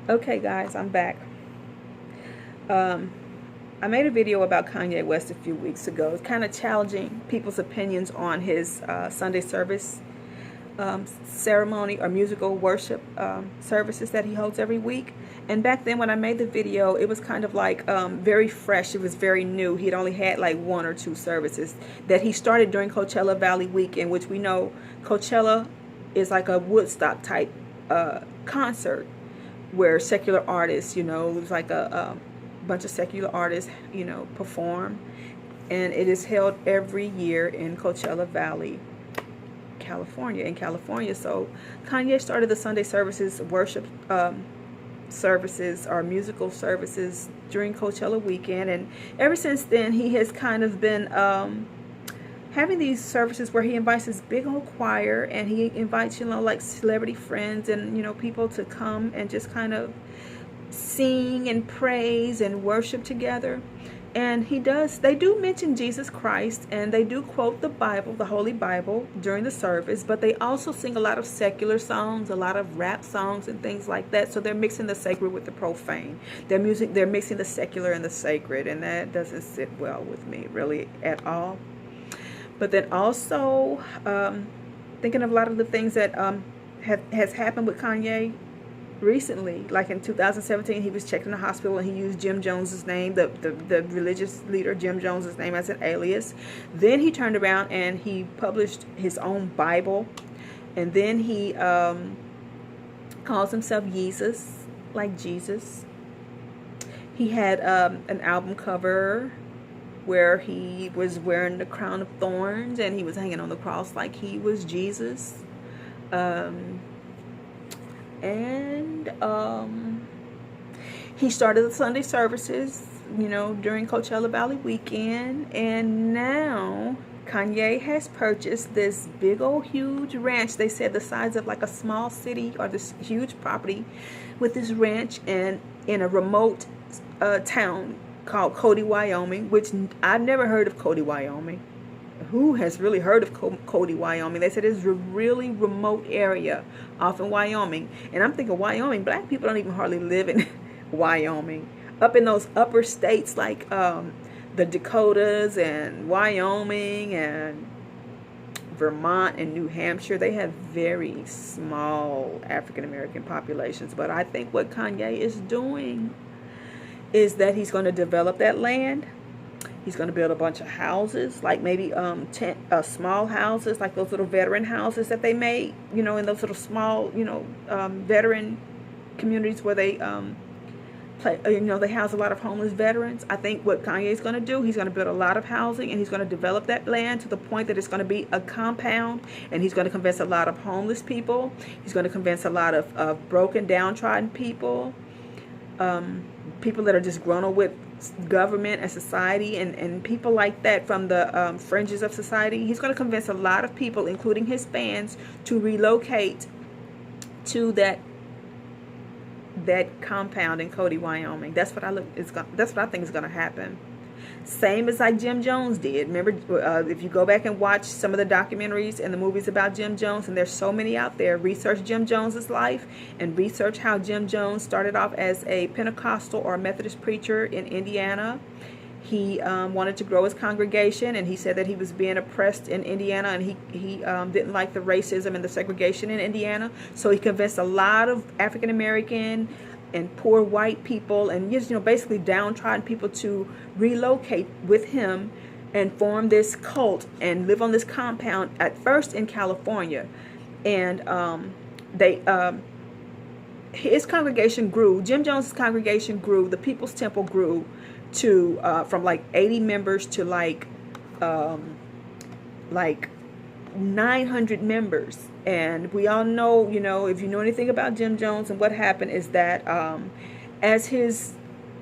Okay, guys, I'm back. Um, I made a video about Kanye West a few weeks ago. It's kind of challenging people's opinions on his Sunday service ceremony or musical worship services that he holds every week. And back then, when I made the video, it was kind of like very fresh. It was very new. He'd only had like one or two services that he started during Coachella Valley weekend, which we know Coachella is like a Woodstock type concert where secular artists, it's like a bunch of secular artists, perform. And it is held every year in Coachella Valley, California, in California. So Kanye started the Sunday services, worship services or musical services during Coachella weekend. And ever since then, he has kind of been having these services where he invites his big old choir, and he invites, like celebrity friends and, people to come and just kind of sing and praise and worship together. And they do mention Jesus Christ, and they do quote the Bible, the Holy Bible, during the service, but they also sing a lot of secular songs, a lot of rap songs and things like that. So they're mixing the sacred with the profane. They're mixing the secular and the sacred, and that doesn't sit well with me really at all. But then also thinking of a lot of the things that has happened with Kanye recently. Like in 2017, he was checked in the hospital and he used Jim Jones's name, the religious leader Jim Jones's name, as an alias. Then he turned around and he published his own Bible, and then he calls himself Jesus, like Jesus. He had an album cover where he was wearing the crown of thorns and he was hanging on the cross like he was Jesus. He started the Sunday services, during Coachella Valley weekend. And now Kanye has purchased this big old huge ranch. They said the size of like a small city, or this huge property with this ranch, and in a remote town called Cody, Wyoming, which I've never heard of. Cody, Wyoming. Who has really heard of Cody, Wyoming? They said it's a really remote area off in Wyoming. And I'm thinking, Wyoming, black people don't even hardly live in Wyoming. Up in those upper states like the Dakotas and Wyoming and Vermont and New Hampshire, they have very small African American populations. But I think what Kanye is doing is that he's going to develop that land. He's going to build a bunch of houses, like maybe small houses, like those little veteran houses that they made, in those little small, veteran communities where they they house a lot of homeless veterans. I think what Kanye is going to do, he's going to build a lot of housing, and he's going to develop that land to the point that it's going to be a compound, and he's going to convince a lot of homeless people. He's going to convince a lot of broken, downtrodden people, people that are just grown up with government and society, and people like that from the fringes of society. He's going to convince a lot of people, including his fans, to relocate to that compound in Cody, Wyoming. That's what I think is going to happen. Same as like Jim Jones did. Remember, if you go back and watch some of the documentaries and the movies about Jim Jones, and there's so many out there, research Jim Jones's life and research how Jim Jones started off as a Pentecostal or Methodist preacher in Indiana. He wanted to grow his congregation, and he said that he was being oppressed in Indiana, and he didn't like the racism and the segregation in Indiana. So he convinced a lot of African American and poor white people, and basically downtrodden people, to relocate with him and form this cult and live on this compound, at first in California. And his congregation grew. Jim Jones's congregation grew. The People's Temple grew to from like 80 members to like 900 members. And we all know, if you know anything about Jim Jones and what happened, is that as his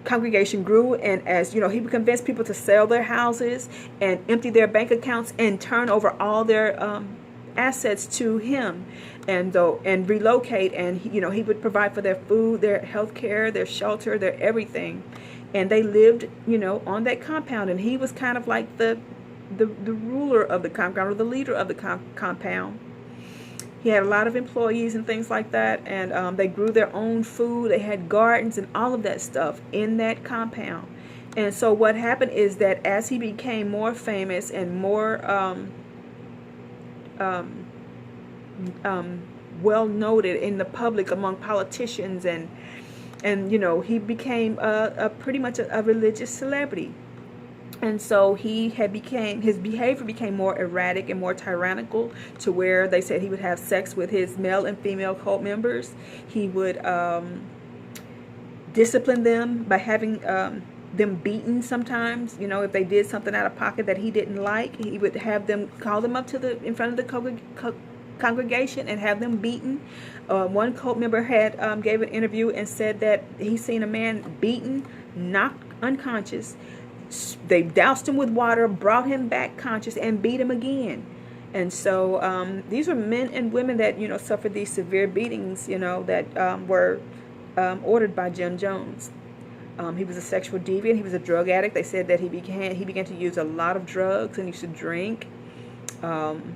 congregation grew, and as he would convince people to sell their houses and empty their bank accounts and turn over all their assets to him, and relocate, and he would provide for their food, their health care, their shelter, their everything. And they lived on that compound, and he was kind of like the ruler of the compound, or the leader of the compound. He had a lot of employees and things like that, and they grew their own food. They had gardens and all of that stuff in that compound. And so what happened is that as he became more famous and more well noted in the public among politicians, and you know, he became a pretty much a religious celebrity. And so his behavior became more erratic and more tyrannical, to where they said he would have sex with his male and female cult members. He would discipline them by having them beaten sometimes. You know, if they did something out of pocket that he didn't like, he would have them call them up to in front of the congregation and have them beaten. One cult member had gave an interview and said that he seen a man beaten, knocked unconscious. They doused him with water, brought him back conscious, and beat him again. And so these were men and women that, you know, suffered these severe beatings, you know, that were ordered by Jim Jones. He was a sexual deviant. He was a drug addict. They said that he began to use a lot of drugs and used to drink. And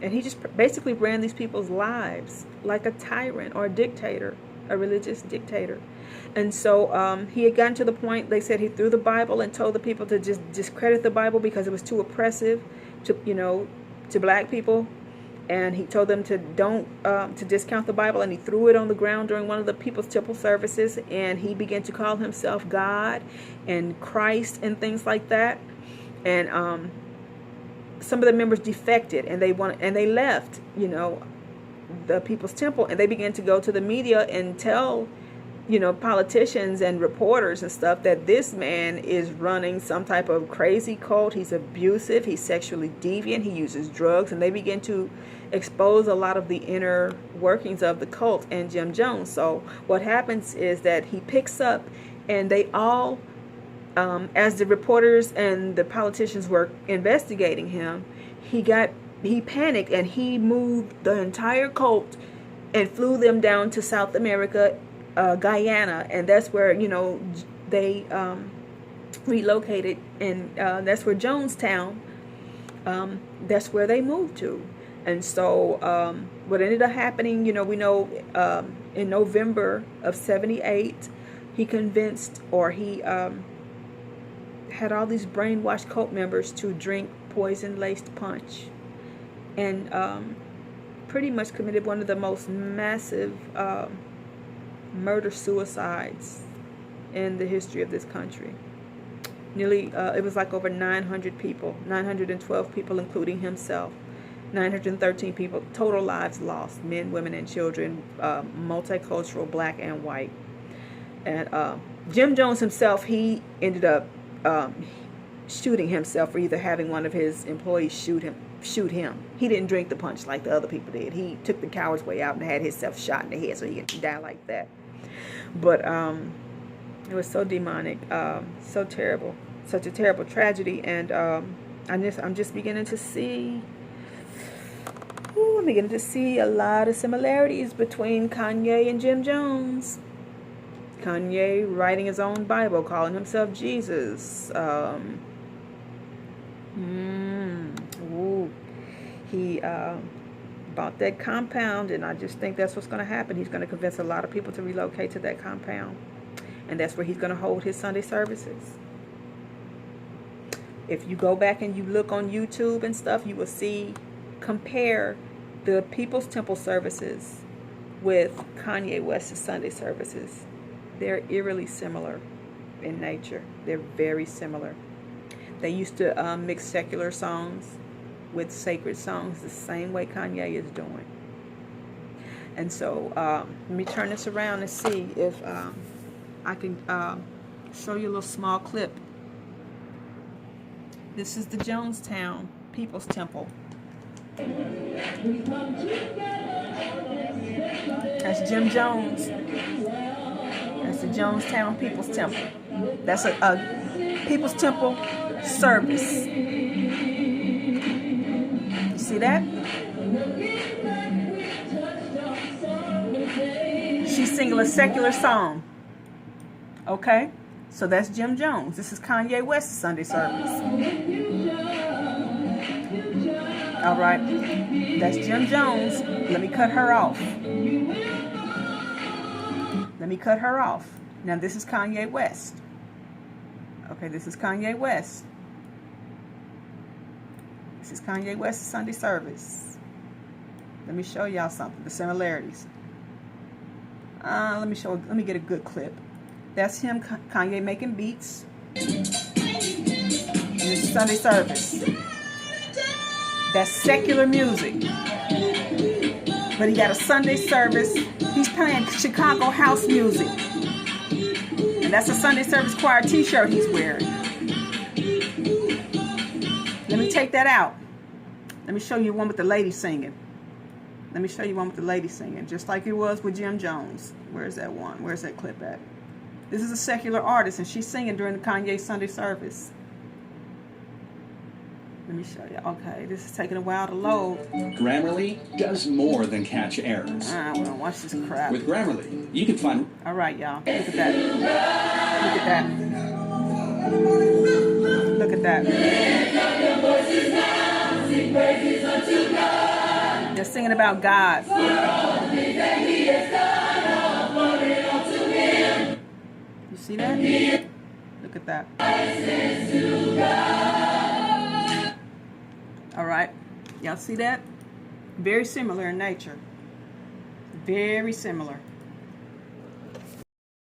he just basically ran these people's lives like a tyrant or a dictator, a religious dictator. And so he had gotten to the point, they said he threw the Bible and told the people to just discredit the Bible because it was too oppressive to, you know, to black people. And he told them to to discount the Bible, and he threw it on the ground during one of the People's Temple services, and he began to call himself God and Christ and things like that. And some of the members defected, and they left, you know, the People's Temple, and they began to go to the media and tell, you know, politicians and reporters and stuff that this man is running some type of crazy cult. He's abusive, he's sexually deviant, he uses drugs, and they begin to expose a lot of the inner workings of the cult and Jim Jones. So what happens is that he picks up, and they all, as the reporters and the politicians were investigating him, he panicked, and he moved the entire cult and flew them down to South America, Guyana, and that's where, you know, they relocated, and that's where Jonestown, that's where they moved to. And so what ended up happening, you know, we know in November of '78, he convinced, or he had all these brainwashed cult members to drink poison-laced punch, and pretty much committed one of the most massive murder-suicides in the history of this country. Nearly, it was like over 900 people, 912 people, including himself. 913 people, total lives lost, men, women, and children, multicultural, black and white. And Jim Jones himself, he ended up shooting himself for either having one of his employees shoot him. He didn't drink the punch like the other people did. He took the coward's way out and had himself shot in the head so he could die like that. But it was so demonic, so terrible, such a terrible tragedy. And I'm just beginning to see. I'm beginning to see a lot of similarities between Kanye and Jim Jones. Kanye writing his own Bible, calling himself Jesus. He bought that compound, and I just think that's what's going to happen. He's going to convince a lot of people to relocate to that compound, and that's where he's going to hold his Sunday services. If you go back and you look on YouTube and stuff, you will see, compare the People's Temple services with Kanye West's Sunday services. They're eerily similar in nature. They're very similar. They used to mix secular songs with sacred songs the same way Kanye is doing. And so let me turn this around and see if I can show you a little small clip. This is the Jonestown People's Temple. That's Jim Jones. That's the Jonestown People's Temple. That's a People's Temple service. You see that? She's singing a secular song. Okay? So that's Jim Jones. This is Kanye West's Sunday service. All right. That's Jim Jones. Let me cut her off. Let me cut her off. Now this is Kanye West. Okay, this is Kanye West. This is Kanye West's Sunday service. Let me show y'all something, the similarities. Let me get a good clip. That's him, Kanye, making beats. And this is Sunday service. That's secular music. But he got a Sunday service. He's playing Chicago house music. And that's a Sunday service choir t-shirt he's wearing. Let me take that out. Let me show you one with the lady singing. Let me show you one with the lady singing, just like it was with Jim Jones. Where's that one? Where's that clip at? This is a secular artist, and she's singing during the Kanye Sunday service. Let me show you. Okay, this is taking a while to load. Grammarly does more than catch errors. I want to watch this crap. With Grammarly, you can find... All right, y'all. Look at that. Look at that. Look at that. They're singing about God. You see that? Look at that. All right. Y'all see that? Very similar in nature. Very similar.